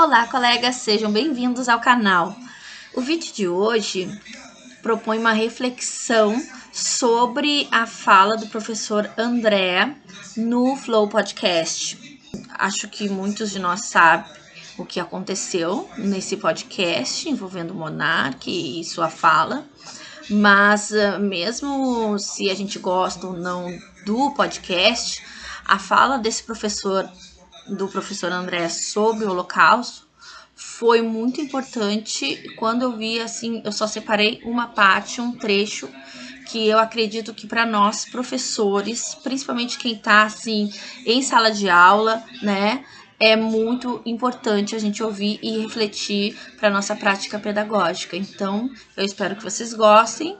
Olá, colegas, sejam bem-vindos ao canal. O vídeo de hoje propõe uma reflexão sobre a fala do professor André no Flow Podcast. Acho que muitos de nós sabem o que aconteceu nesse podcast envolvendo o Monark e sua fala, mas mesmo se a gente gosta ou não do podcast, a fala desse professor, do professor André, sobre o Holocausto foi muito importante. Quando eu vi, assim, eu só separei uma parte, um trecho que eu acredito que para nós professores, principalmente quem está assim em sala de aula, né, é muito importante a gente ouvir e refletir para nossa prática pedagógica. Então, eu espero que vocês gostem.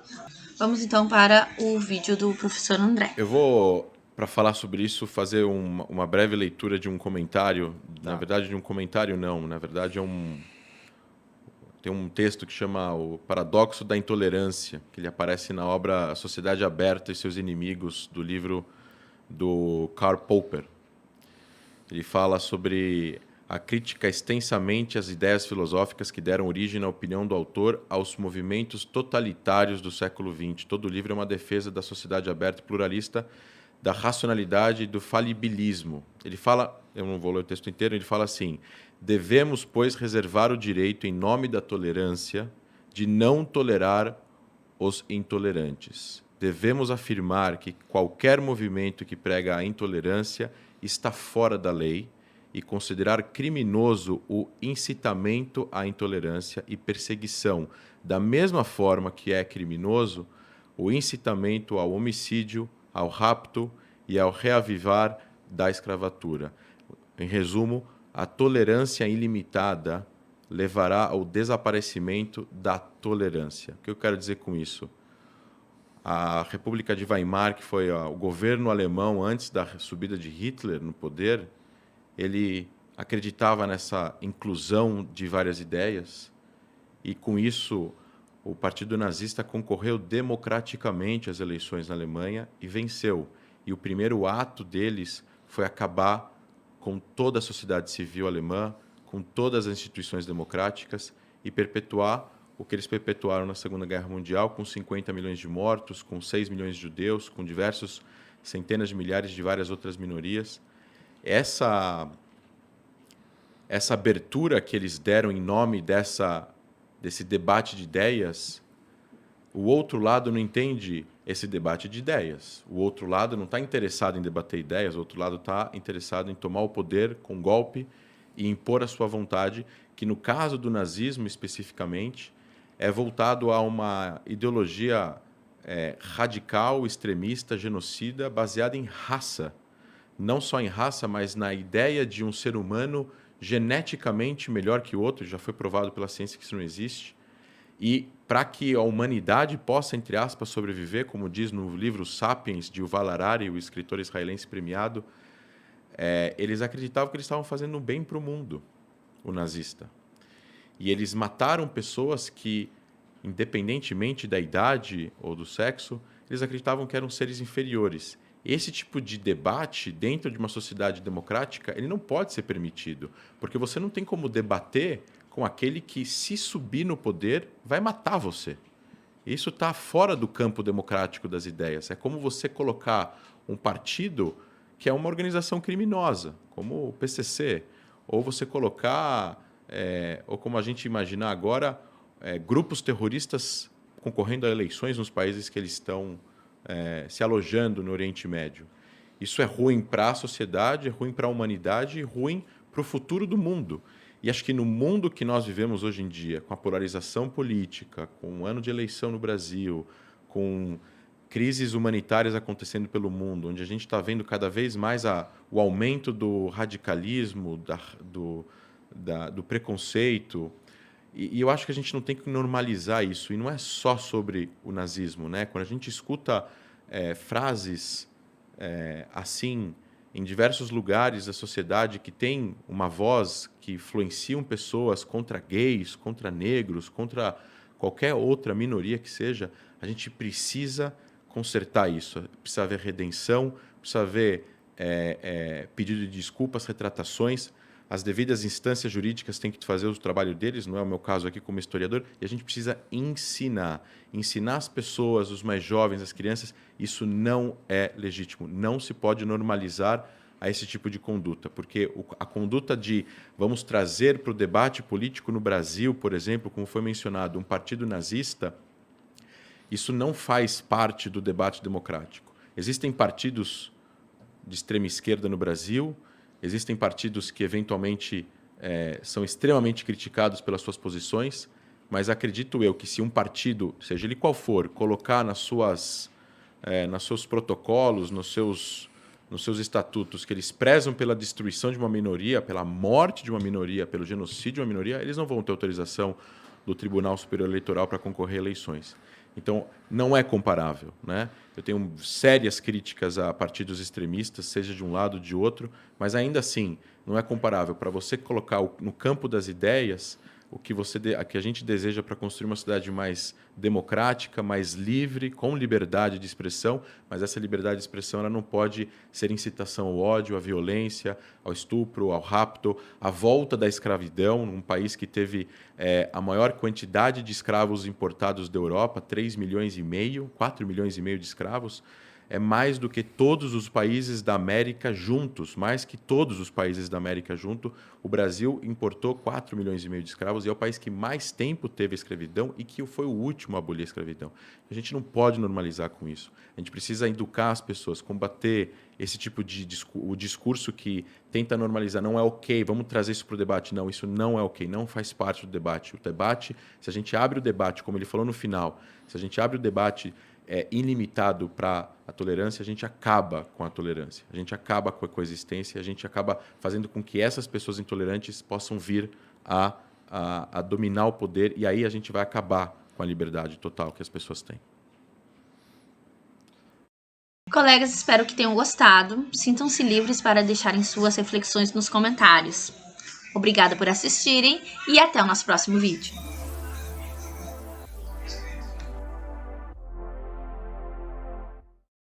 Vamos então para o vídeo do professor André. Eu vou, para falar sobre isso, fazer uma breve leitura de um comentário. Na verdade, de um comentário não. Na verdade, tem um texto que chama O Paradoxo da Intolerância, que ele aparece na obra A Sociedade Aberta e Seus Inimigos, do livro do Karl Popper. Ele fala sobre a crítica extensamente às ideias filosóficas que deram origem, na opinião do autor, aos movimentos totalitários do século XX. Todo o livro é uma defesa da sociedade aberta e pluralista, da racionalidade e do falibilismo. Ele fala, eu não vou ler o texto inteiro, ele fala assim: devemos, pois, reservar o direito, em nome da tolerância, de não tolerar os intolerantes. Devemos afirmar que qualquer movimento que prega a intolerância está fora da lei e considerar criminoso o incitamento à intolerância e perseguição, da mesma forma que é criminoso o incitamento ao homicídio, ao rapto e ao reavivar da escravatura. Em resumo, a tolerância ilimitada levará ao desaparecimento da tolerância. O que eu quero dizer com isso? A República de Weimar, que foi o governo alemão antes da subida de Hitler no poder, ele acreditava nessa inclusão de várias ideias e, com isso, o Partido Nazista concorreu democraticamente às eleições na Alemanha e venceu. E o primeiro ato deles foi acabar com toda a sociedade civil alemã, com todas as instituições democráticas e perpetuar o que eles perpetuaram na Segunda Guerra Mundial, com 50 milhões de mortos, com 6 milhões de judeus, com diversos centenas de milhares de várias outras minorias. Essa abertura que eles deram em nome desse debate de ideias, o outro lado não entende esse debate de ideias. O outro lado não está interessado em debater ideias, o outro lado está interessado em tomar o poder com golpe e impor a sua vontade, que no caso do nazismo especificamente, é voltado a uma ideologia radical, extremista, genocida, baseada em raça. Não só em raça, mas na ideia de um ser humano geneticamente melhor que o outro. Já foi provado pela ciência que isso não existe. E para que a humanidade possa, entre aspas, sobreviver, como diz no livro Sapiens, de Yuval Harari, o escritor israelense premiado, eles acreditavam que eles estavam fazendo um bem para o mundo, o nazista. E eles mataram pessoas que, independentemente da idade ou do sexo, eles acreditavam que eram seres inferiores. Esse tipo de debate, dentro de uma sociedade democrática, ele não pode ser permitido, porque você não tem como debater com aquele que, se subir no poder, vai matar você. Isso está fora do campo democrático das ideias. É como você colocar um partido que é uma organização criminosa, como o PCC, ou você colocar, ou como a gente imaginar agora, grupos terroristas concorrendo a eleições nos países que eles estão se alojando no Oriente Médio. Isso é ruim para a sociedade, é ruim para a humanidade e ruim para o futuro do mundo. E acho que no mundo que nós vivemos hoje em dia, com a polarização política, com um ano de eleição no Brasil, com crises humanitárias acontecendo pelo mundo, onde a gente está vendo cada vez mais o aumento do radicalismo, do preconceito, e eu acho que a gente não tem que normalizar isso. E não é só sobre o nazismo, né? Quando a gente escuta frases assim em diversos lugares da sociedade que tem uma voz que influenciam pessoas contra gays, contra negros, contra qualquer outra minoria que seja, a gente precisa consertar isso. Precisa haver redenção, precisa haver pedido de desculpas, retratações, as devidas instâncias jurídicas têm que fazer o trabalho deles, não é o meu caso aqui como historiador, e a gente precisa ensinar as pessoas, os mais jovens, as crianças, isso não é legítimo, não se pode normalizar a esse tipo de conduta, porque a conduta de vamos trazer para o debate político no Brasil, por exemplo, como foi mencionado, um partido nazista, isso não faz parte do debate democrático. Existem partidos de extrema esquerda no Brasil, existem partidos que, eventualmente, são extremamente criticados pelas suas posições, mas acredito eu que se um partido, seja ele qual for, colocar nos seus protocolos, nos seus estatutos, que eles prezam pela destruição de uma minoria, pela morte de uma minoria, pelo genocídio de uma minoria, eles não vão ter autorização do Tribunal Superior Eleitoral para concorrer a eleições. Então, não é comparável, né? Eu tenho sérias críticas a partidos extremistas, seja de um lado ou de outro, mas ainda assim, não é comparável. Para você colocar no campo das ideias o que a gente deseja para construir uma sociedade mais democrática, mais livre, com liberdade de expressão, mas essa liberdade de expressão ela não pode ser incitação ao ódio, à violência, ao estupro, ao rapto, à volta da escravidão, num país que teve a maior quantidade de escravos importados da Europa, 3,5 milhões, 4,5 milhões de escravos, é mais do que todos os países da América juntos, mais que todos os países da América juntos. O Brasil importou 4,5 milhões de escravos e é o país que mais tempo teve escravidão e que foi o último a abolir a escravidão. A gente não pode normalizar com isso. A gente precisa educar as pessoas, combater esse tipo de o discurso que tenta normalizar. Não é ok, vamos trazer isso para o debate. Não, isso não é ok, não faz parte do debate. O debate, se a gente abre o debate, como ele falou no final, se a gente abre o debate ilimitado para a tolerância, a gente acaba com a tolerância, a gente acaba com a coexistência, a gente acaba fazendo com que essas pessoas intolerantes possam vir a dominar o poder e aí a gente vai acabar com a liberdade total que as pessoas têm. Colegas, espero que tenham gostado. Sintam-se livres para deixarem suas reflexões nos comentários. Obrigada por assistirem e até o nosso próximo vídeo.